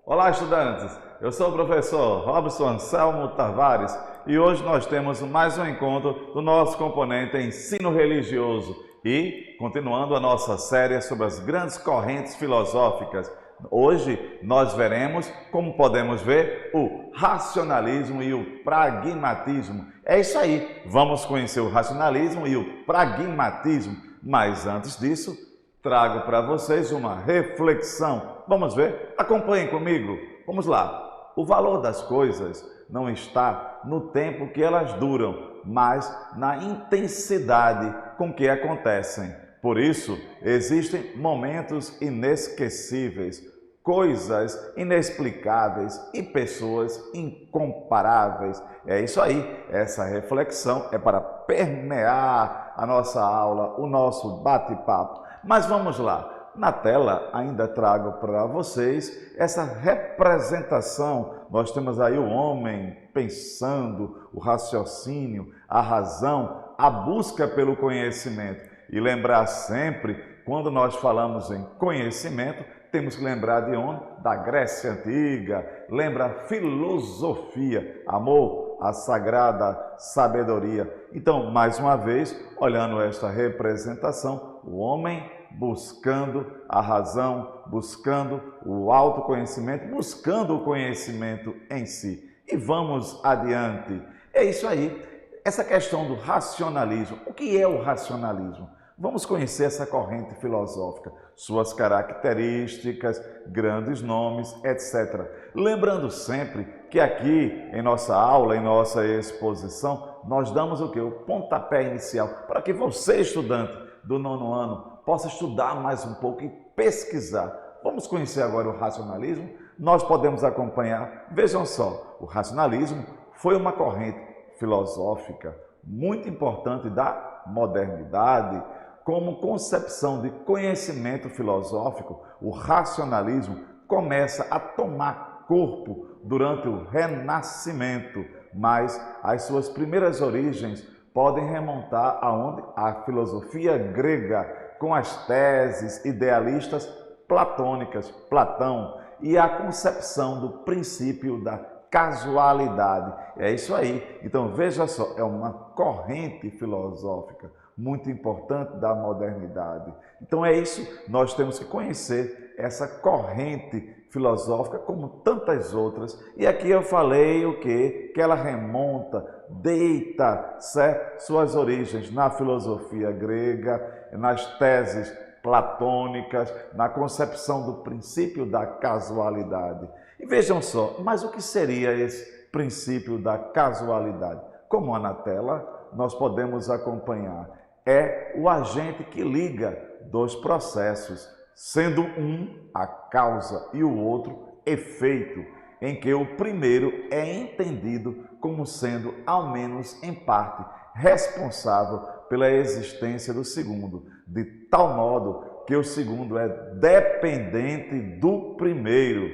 Olá, estudantes! Eu sou o professor Robson Anselmo Tavares e hoje nós temos mais um encontro do nosso componente Ensino Religioso e continuando a nossa série sobre as grandes correntes filosóficas. Hoje nós veremos, como podemos ver, o racionalismo e o pragmatismo. É isso aí, vamos conhecer o racionalismo e o pragmatismo, mas antes disso, trago para vocês uma reflexão. Vamos ver? Acompanhem comigo. Vamos lá. O valor das coisas não está no tempo que elas duram, mas na intensidade com que acontecem. Por isso, existem momentos inesquecíveis, coisas inexplicáveis e pessoas incomparáveis. É isso aí. Essa reflexão é para permear a nossa aula, o nosso bate-papo. Mas vamos lá. Na tela ainda trago para vocês essa representação. Nós temos aí o homem pensando, o raciocínio, a razão, a busca pelo conhecimento. E lembrar sempre, quando nós falamos em conhecimento, temos que lembrar de onde? Da Grécia Antiga. Lembra a filosofia, amor, a sagrada sabedoria. Então, mais uma vez, olhando esta representação, o homem buscando a razão, buscando o autoconhecimento, buscando o conhecimento em si. E vamos adiante. É isso aí, essa questão do racionalismo. O que é o racionalismo? Vamos conhecer essa corrente filosófica, suas características, grandes nomes, etc. Lembrando sempre que aqui em nossa aula, em nossa exposição, nós damos o quê? O pontapé inicial para que você, estudante do 9º ano, possa estudar mais um pouco e pesquisar. Vamos conhecer agora o racionalismo? Nós podemos acompanhar. Vejam só, o racionalismo foi uma corrente filosófica muito importante da modernidade. Como concepção de conhecimento filosófico, o racionalismo começa a tomar corpo durante o Renascimento, mas as suas primeiras origens podem remontar aonde? A filosofia grega, com as teses idealistas platônicas, Platão, e a concepção do princípio da casualidade. É isso aí. Então, veja só, é uma corrente filosófica muito importante da modernidade. Então, é isso, nós temos que conhecer essa corrente filosófica como tantas outras. E aqui eu falei o quê? Que ela remonta, deita, certo? Suas origens na filosofia grega, nas teses platônicas, na concepção do princípio da casualidade. E vejam só, mas o que seria esse princípio da casualidade? Como na tela, nós podemos acompanhar. É o agente que liga dois processos, sendo um a causa e o outro efeito, em que o primeiro é entendido como sendo, ao menos em parte, responsável pela existência do segundo, de tal modo que o segundo é dependente do primeiro.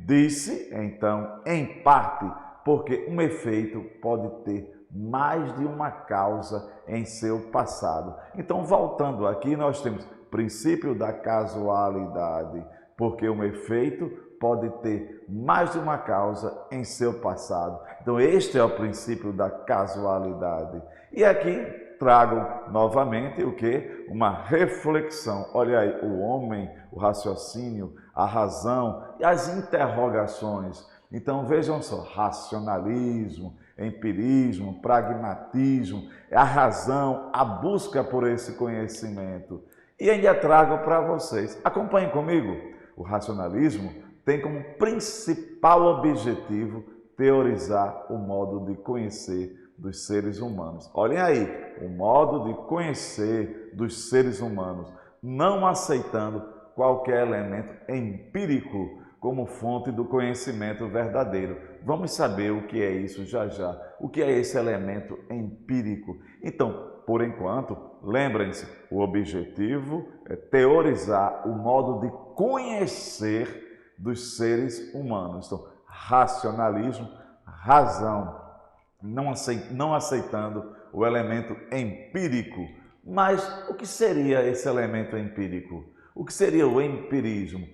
Disse, então, em parte, porque um efeito pode ter mais de uma causa em seu passado. Então, voltando aqui, nós temos princípio da casualidade, porque um efeito pode ter mais de uma causa em seu passado. Então, este é o princípio da casualidade. E aqui trago novamente o que? Uma reflexão. Olha aí, o homem, o raciocínio, a razão e as interrogações. Então, vejam só, racionalismo, empirismo, pragmatismo, a razão, a busca por esse conhecimento. E ainda trago para vocês, acompanhem comigo, o racionalismo tem como principal objetivo teorizar o modo de conhecer dos seres humanos. Olhem aí, o modo de conhecer dos seres humanos, não aceitando qualquer elemento empírico como fonte do conhecimento verdadeiro. Vamos saber o que é isso já já. O que é esse elemento empírico? Então, por enquanto, lembrem-se, o objetivo é teorizar o modo de conhecer dos seres humanos. Então, racionalismo, razão, não aceitando o elemento empírico. Mas o que seria esse elemento empírico? O que seria o empirismo?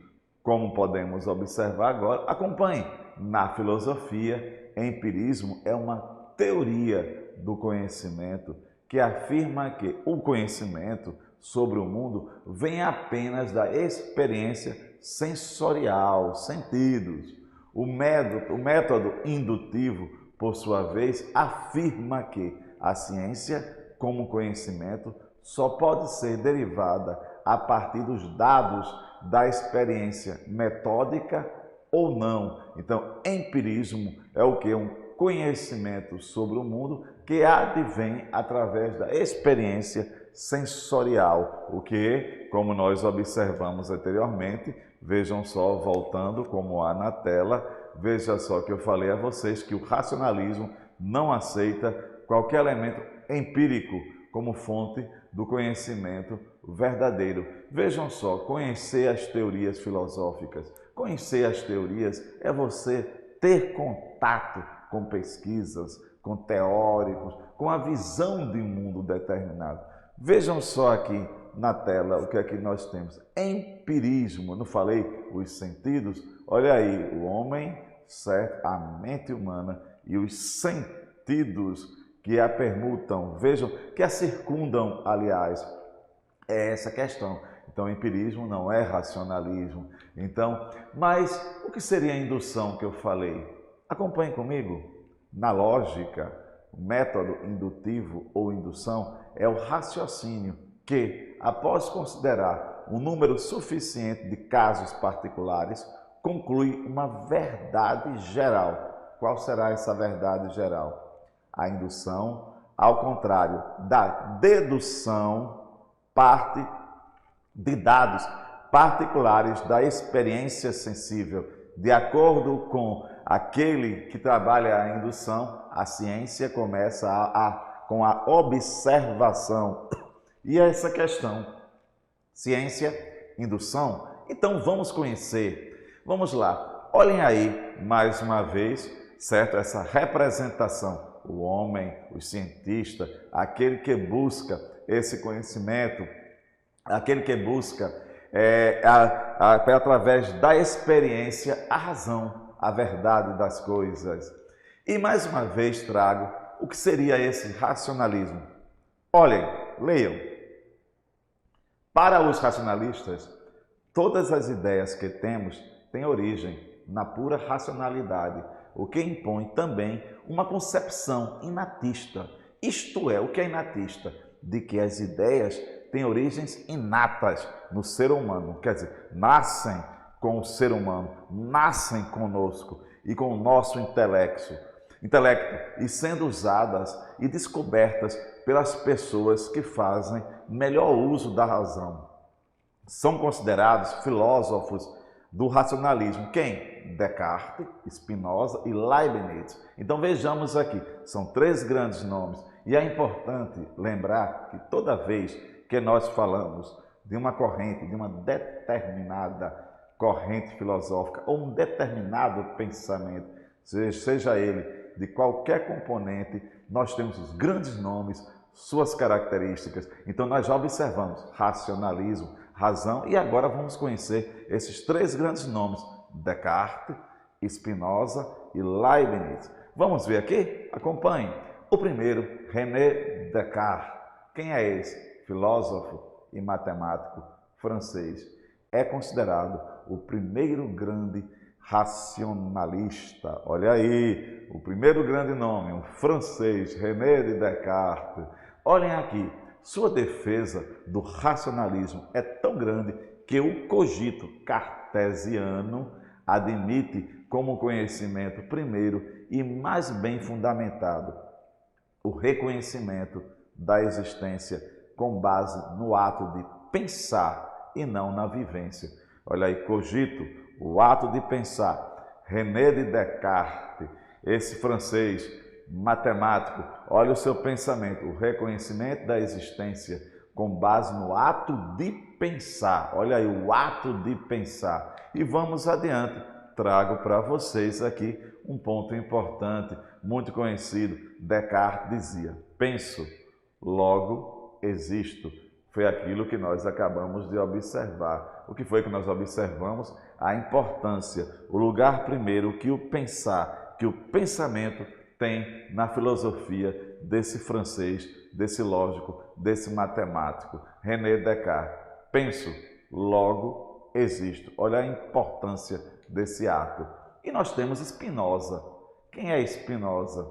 Como podemos observar agora, acompanhe. Na filosofia, empirismo é uma teoria do conhecimento que afirma que o conhecimento sobre o mundo vem apenas da experiência sensorial, sentidos. O método indutivo, por sua vez, afirma que a ciência, como conhecimento, só pode ser derivada a partir dos dados da experiência metódica ou não. Então, empirismo é o que? Um conhecimento sobre o mundo que advém através da experiência sensorial, o que, como nós observamos anteriormente, vejam só, voltando como há na tela, veja só que eu falei a vocês que o racionalismo não aceita qualquer elemento empírico como fonte do conhecimento verdadeiro. Vejam só, conhecer as teorias filosóficas. Conhecer as teorias é você ter contato com pesquisas, com teóricos, com a visão de um mundo determinado. Vejam só aqui na tela o que é que nós temos. Empirismo, não falei os sentidos? Olha aí, o homem, certo? A mente humana e os sentidos que a permutam, vejam, que a circundam, aliás, é essa questão. Então, empirismo não é racionalismo. Então, mas o que seria a indução que eu falei? Acompanhe comigo. Na lógica, o método indutivo ou indução é o raciocínio que, após considerar um número suficiente de casos particulares, conclui uma verdade geral. Qual será essa verdade geral? A indução, ao contrário da dedução, parte de dados particulares da experiência sensível. De acordo com aquele que trabalha a indução, a ciência começa com a observação. E essa questão, ciência, indução, então vamos conhecer. Vamos lá, olhem aí mais uma vez, certo? Essa representação. O homem, o cientista, aquele que busca esse conhecimento, aquele que busca através da experiência a razão, a verdade das coisas. E mais uma vez trago o que seria esse racionalismo. Olhem, leiam. Para os racionalistas, todas as ideias que temos têm origem na pura racionalidade, o que impõe também uma concepção inatista. Isto é, o que é inatista? De que as ideias têm origens inatas no ser humano, quer dizer, nascem com o ser humano, nascem conosco e com o nosso intelecto, e sendo usadas e descobertas pelas pessoas que fazem melhor uso da razão. São considerados filósofos do racionalismo. Quem? Descartes, Spinoza e Leibniz. Então vejamos aqui, são três grandes nomes. E é importante lembrar que toda vez que nós falamos de uma corrente, de uma determinada corrente filosófica ou um determinado pensamento, seja ele de qualquer componente, nós temos os grandes nomes, suas características. Então nós já observamos racionalismo, razão, e agora vamos conhecer esses três grandes nomes, Descartes, Spinoza e Leibniz. Vamos ver aqui? Acompanhe. O primeiro, René Descartes. Quem é esse? Filósofo e matemático francês. É considerado o primeiro grande racionalista. Olha aí, o primeiro grande nome, um francês, René de Descartes. Olhem aqui, sua defesa do racionalismo é tão grande que o cogito cartesiano admite como conhecimento primeiro e mais bem fundamentado o reconhecimento da existência com base no ato de pensar e não na vivência. Olha aí, cogito, o ato de pensar. René de Descartes, esse francês matemático, olha o seu pensamento, o reconhecimento da existência com base no ato de pensar. Olha aí, o ato de pensar. E vamos adiante, trago para vocês aqui um ponto importante, muito conhecido. Descartes dizia, penso, logo existo. Foi aquilo que nós acabamos de observar. O que foi que nós observamos? a importância, o lugar primeiro que o pensar, que o pensamento tem na filosofia desse francês, desse lógico, desse matemático, René Descartes. Penso, logo existo. Olha a importância desse ato. E nós temos Spinoza. Quem é Spinoza?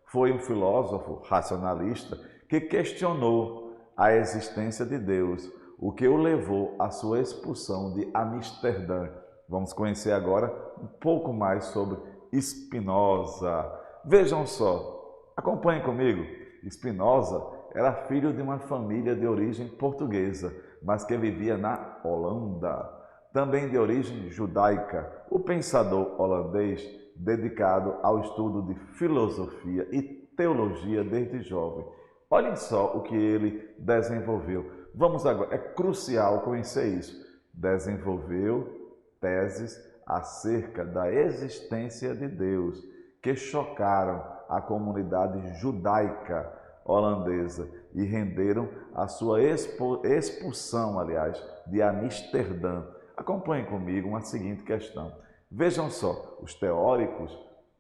Foi um filósofo racionalista que questionou a existência de Deus, o que o levou à sua expulsão de Amsterdã. Vamos conhecer agora um pouco mais sobre Spinoza. Vejam só, acompanhem comigo. Spinoza era filho de uma família de origem portuguesa, mas que vivia na Holanda, também de origem judaica. O pensador holandês, dedicado ao estudo de filosofia e teologia desde jovem. Olhem só o que ele desenvolveu. Vamos agora, é crucial conhecer isso. Desenvolveu teses acerca da existência de Deus, que chocaram a comunidade judaica holandesa e renderam a sua expulsão, aliás, de Amsterdã. Acompanhem comigo uma seguinte questão. Vejam só, os teóricos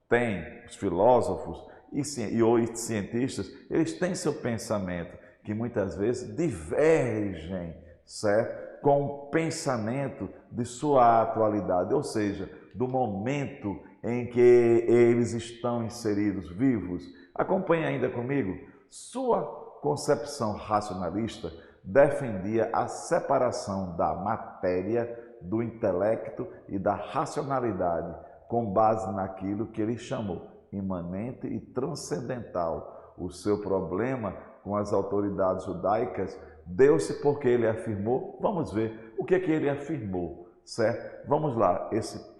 têm, os filósofos e os cientistas, eles têm seu pensamento, que muitas vezes divergem, certo? Com o pensamento de sua atualidade, ou seja, do momento em que eles estão inseridos, vivos. Acompanhe ainda comigo. Sua concepção racionalista defendia a separação da matéria, do intelecto e da racionalidade, com base naquilo que ele chamou imanente e transcendental. O seu problema com as autoridades judaicas deu-se porque ele afirmou, vamos ver o que é que ele afirmou, certo? Vamos lá, esse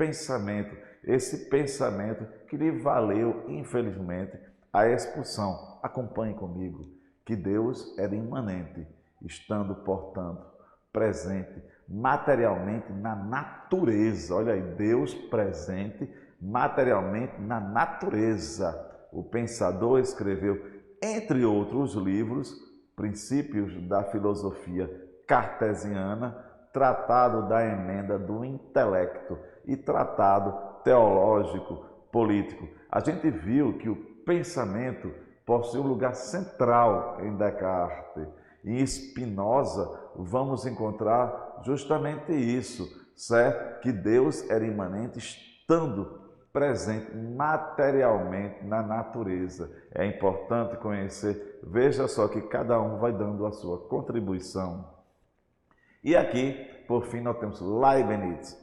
pensamento que lhe valeu, infelizmente, a expulsão. Acompanhe comigo, que Deus era imanente, estando, portanto, presente materialmente na natureza. Olha aí, Deus presente materialmente na natureza. O pensador escreveu, entre outros livros, Princípios da Filosofia Cartesiana, Tratado da Emenda do Intelecto e Tratado Teológico Político. A gente viu que o pensamento possui um lugar central em Descartes. Em Spinoza vamos encontrar justamente isso, certo? Que Deus era imanente estando presente materialmente na natureza. É importante conhecer, veja só que cada um vai dando a sua contribuição. E aqui, por fim, nós temos Leibniz,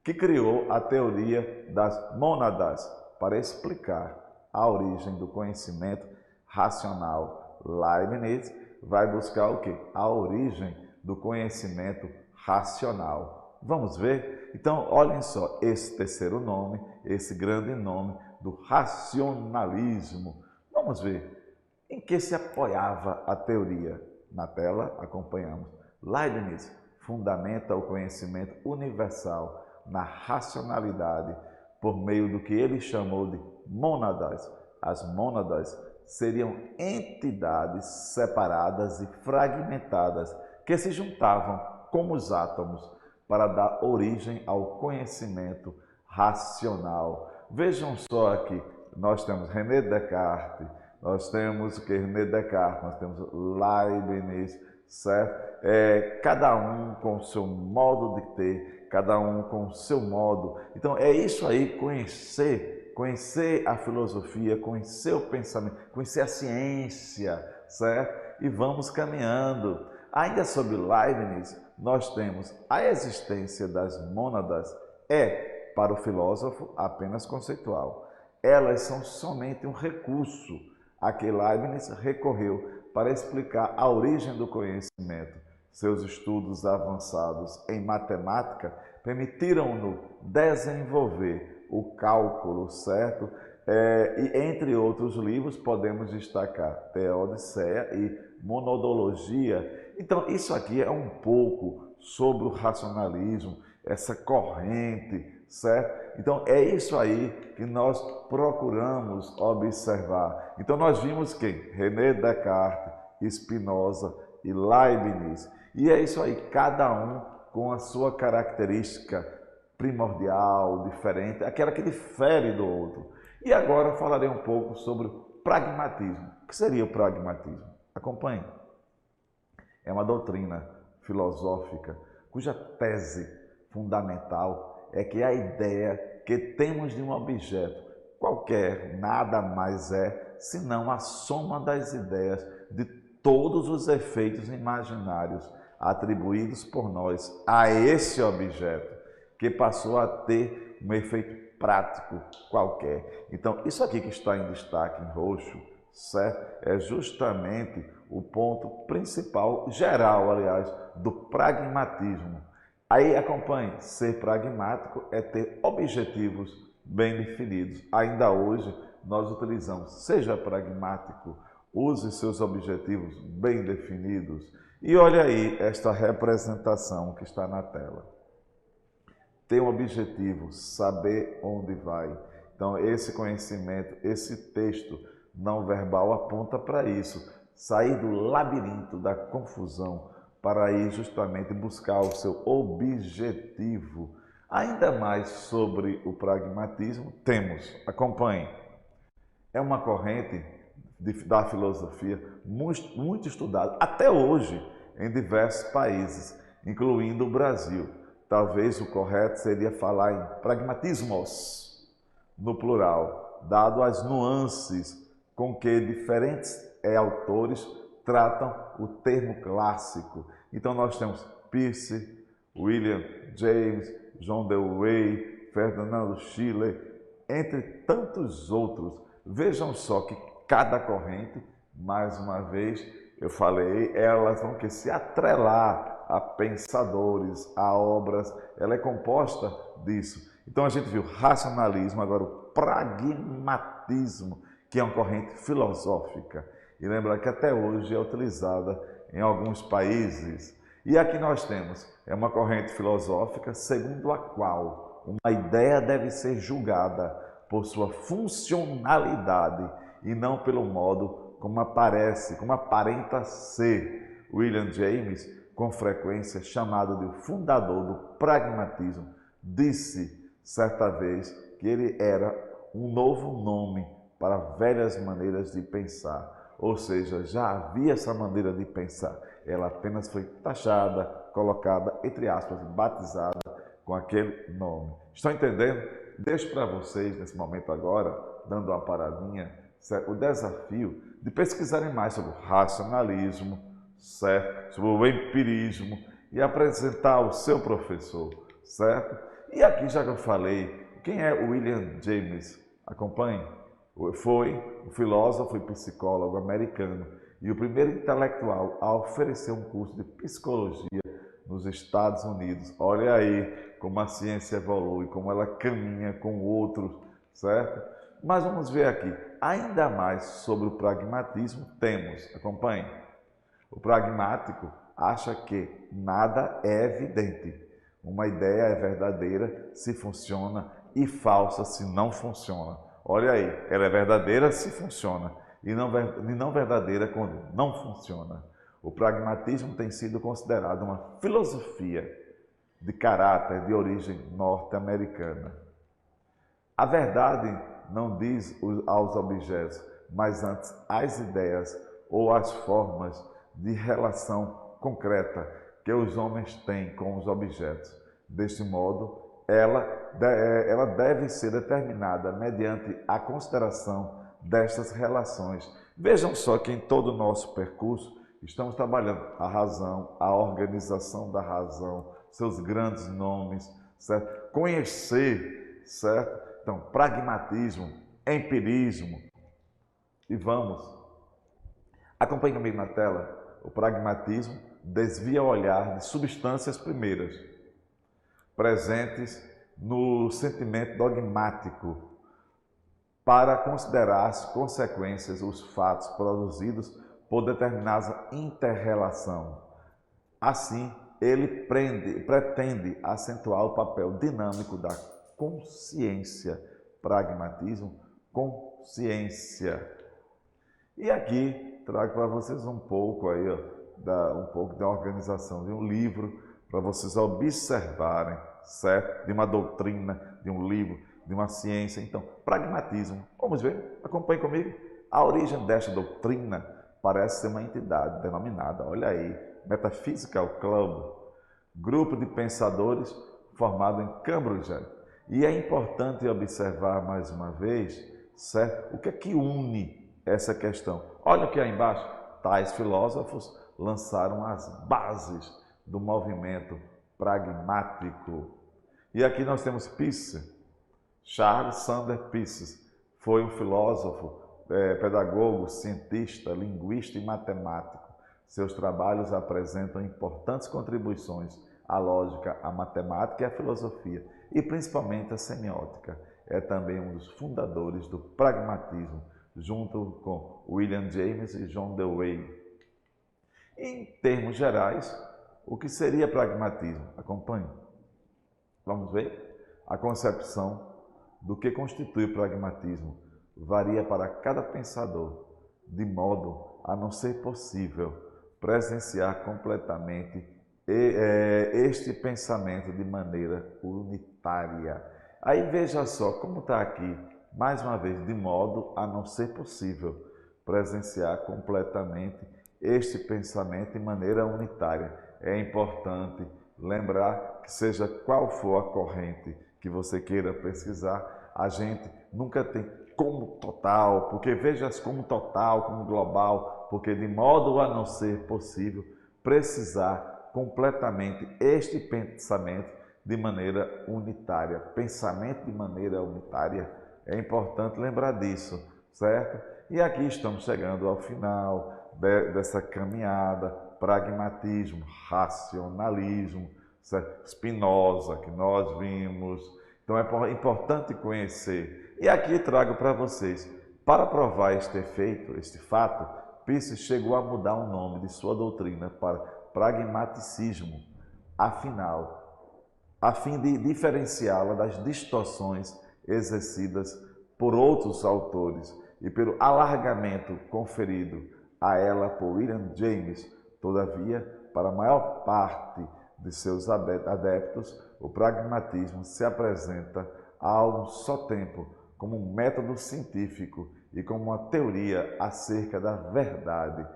que criou a teoria das mônadas para explicar a origem do conhecimento racional. Leibniz vai buscar o quê? A origem do conhecimento racional. Vamos ver? Então, olhem só, esse terceiro nome, esse grande nome do racionalismo. Vamos ver em que se apoiava a teoria. Na tela, acompanhamos. Leibniz fundamenta o conhecimento universal na racionalidade por meio do que ele chamou de mônadas. As mônadas seriam entidades separadas e fragmentadas que se juntavam como os átomos para dar origem ao conhecimento racional. Vejam só aqui, nós temos René Descartes, nós temos o que? René Descartes, nós temos Leibniz, certo? Cada um com o seu modo de ter, cada um com o seu modo. Então é isso aí, conhecer a filosofia, conhecer o pensamento, conhecer a ciência, certo? E vamos caminhando. Ainda sobre Leibniz, nós temos a existência das mônadas para o filósofo, apenas conceitual. Elas são somente um recurso a que Leibniz recorreu para explicar a origem do conhecimento. Seus estudos avançados em matemática permitiram-no desenvolver o cálculo, certo? E entre outros livros podemos destacar Teodiceia e Monodologia. Então isso aqui é um pouco sobre o racionalismo, essa corrente, certo? Então é isso aí que nós procuramos observar. Então nós vimos quem? René Descartes, Spinoza e Leibniz. E é isso aí, cada um com a sua característica primordial, diferente, aquela que difere do outro. E agora eu falarei um pouco sobre o pragmatismo. O que seria o pragmatismo? Acompanhe. É uma doutrina filosófica cuja tese fundamental é que a ideia que temos de um objeto qualquer nada mais é senão a soma das ideias de todos os efeitos imaginários atribuídos por nós a esse objeto, que passou a ter um efeito prático qualquer. Então, isso aqui que está em destaque em roxo, certo? É justamente o ponto principal, geral, aliás, do pragmatismo. Aí acompanhe, ser pragmático é ter objetivos bem definidos. Ainda hoje nós utilizamos, seja pragmático, use seus objetivos bem definidos. E olha aí esta representação que está na tela. Ter um objetivo, saber onde vai. Então esse conhecimento, esse texto não verbal aponta para isso. Sair do labirinto, da confusão, para ir justamente buscar o seu objetivo. Ainda mais sobre o pragmatismo, temos, acompanhe, é uma corrente da filosofia muito estudada, até hoje, em diversos países, incluindo o Brasil. Talvez o correto seria falar em pragmatismos, no plural, dado as nuances com que diferentes autores tratam o termo clássico. Então nós temos Peirce, William James, John Dewey, Ferdinando Schiller, entre tantos outros. Vejam só que cada corrente, mais uma vez, eu falei, elas vão que se atrelar a pensadores, a obras, ela é composta disso. Então a gente viu racionalismo, agora o pragmatismo, que é uma corrente filosófica. E lembra que até hoje é utilizada em alguns países. E aqui nós temos, é uma corrente filosófica segundo a qual uma ideia deve ser julgada por sua funcionalidade e não pelo modo como aparece, como aparenta ser. William James, com frequência chamado de o fundador do pragmatismo, disse certa vez que ele era um novo nome para velhas maneiras de pensar. Ou seja, já havia essa maneira de pensar. Ela apenas foi taxada, colocada, entre aspas, batizada com aquele nome. Estão entendendo? Deixo para vocês, nesse momento agora, dando uma paradinha, certo? O desafio de pesquisarem mais sobre o racionalismo, certo? Sobre o empirismo e apresentar ao seu professor, certo? E aqui, já que eu falei, quem é William James? Acompanhe. Foi um filósofo e psicólogo americano e o primeiro intelectual a oferecer um curso de psicologia nos Estados Unidos. Olha aí como a ciência evolui, como ela caminha com outros, certo? Mas vamos ver aqui, ainda mais sobre o pragmatismo, temos, acompanhe, o pragmático acha que nada é evidente. Uma ideia é verdadeira se funciona e falsa se não funciona. Olha aí, ela é verdadeira se funciona e não verdadeira quando não funciona. O pragmatismo tem sido considerado uma filosofia de caráter de origem norte-americana. A verdade não diz aos objetos, mas antes às ideias ou às formas de relação concreta que os homens têm com os objetos. Deste modo, ela deve ser determinada mediante a consideração destas relações. Vejam só que em todo o nosso percurso estamos trabalhando a razão, a organização da razão, seus grandes nomes, certo? Conhecer, certo? Então, pragmatismo, empirismo. E vamos. Acompanhe comigo na tela. O pragmatismo desvia o olhar de substâncias primeiras, presentes no sentimento dogmático, para considerar as consequências, os fatos produzidos por determinada inter-relação. Assim, ele pretende acentuar o papel dinâmico da consciência. Pragmatismo, consciência. E aqui trago para vocês um pouco aí, um pouco da organização de um livro para vocês observarem, certo? De uma doutrina, de um livro, de uma ciência. Então, pragmatismo. Vamos ver? Acompanhe comigo. A origem desta doutrina parece ser uma entidade denominada, olha aí, Metaphysical Club, grupo de pensadores formado em Cambridge. E é importante observar mais uma vez, certo? O que é que une essa questão? Olha o que aí embaixo. Tais filósofos lançaram as bases do movimento pragmático. E aqui nós temos Peirce, Charles Sanders Peirce, foi um filósofo, pedagogo, cientista, linguista e matemático. Seus trabalhos apresentam importantes contribuições à lógica, à matemática e à filosofia, e principalmente à semiótica. É também um dos fundadores do pragmatismo, junto com William James e John Dewey. Em termos gerais, o que seria pragmatismo? Acompanhe. Vamos ver? A concepção do que constitui o pragmatismo varia para cada pensador, de modo a não ser possível presenciar completamente este pensamento de maneira unitária. Aí veja só como está aqui, mais uma vez, de modo a não ser possível presenciar completamente este pensamento de maneira unitária. É importante lembrar que seja qual for a corrente que você queira pesquisar, a gente nunca tem como total, porque veja como total, como global, porque de modo a não ser possível precisar completamente este pensamento de maneira unitária. Pensamento de maneira unitária, é importante lembrar disso, certo? E aqui estamos chegando ao final dessa caminhada, pragmatismo, racionalismo, certo? Spinoza, que nós vimos. Então é importante conhecer. E aqui trago para vocês, para provar este efeito, este fato, Peirce chegou a mudar o nome de sua doutrina para pragmaticismo, a fim de diferenciá-la das distorções exercidas por outros autores e pelo alargamento conferido a ela por William James. Todavia, para a maior parte de seus adeptos, o pragmatismo se apresenta a um só tempo como um método científico e como uma teoria acerca da verdade.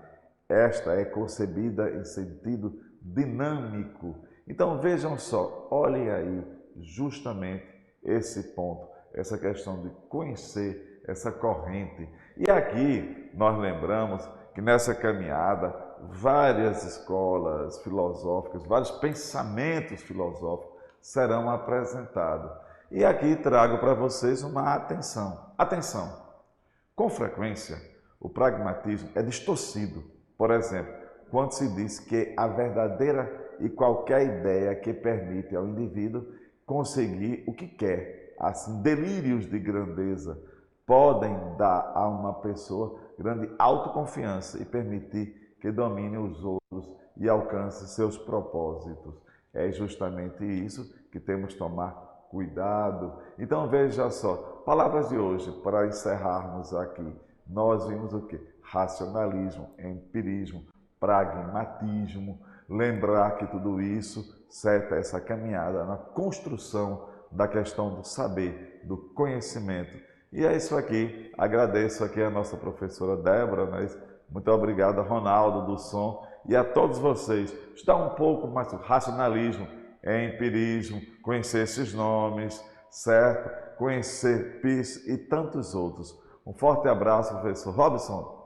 Esta é concebida em sentido dinâmico. Então vejam só, olhem aí justamente esse ponto, essa questão de conhecer essa corrente. E aqui nós lembramos que nessa caminhada várias escolas filosóficas, vários pensamentos filosóficos serão apresentados. E aqui trago para vocês uma atenção. Atenção! Com frequência, o pragmatismo é distorcido. Por exemplo, quando se diz que a verdadeira e qualquer ideia que permite ao indivíduo conseguir o que quer, assim, delírios de grandeza, podem dar a uma pessoa grande autoconfiança e permitir que domine os outros e alcance seus propósitos. É justamente isso que temos que tomar cuidado. Então veja só, palavras de hoje para encerrarmos aqui. Nós vimos o que? Racionalismo, empirismo, pragmatismo. Lembrar que tudo isso, certo, essa caminhada na construção da questão do saber, do conhecimento. E é isso aqui. Agradeço aqui a nossa professora Débora, muito obrigado, Ronaldo do som, e a todos vocês. Estudar um pouco mais do racionalismo, empirismo, conhecer esses nomes, certo? Conhecer Peirce e tantos outros. Um forte abraço, professor Robson.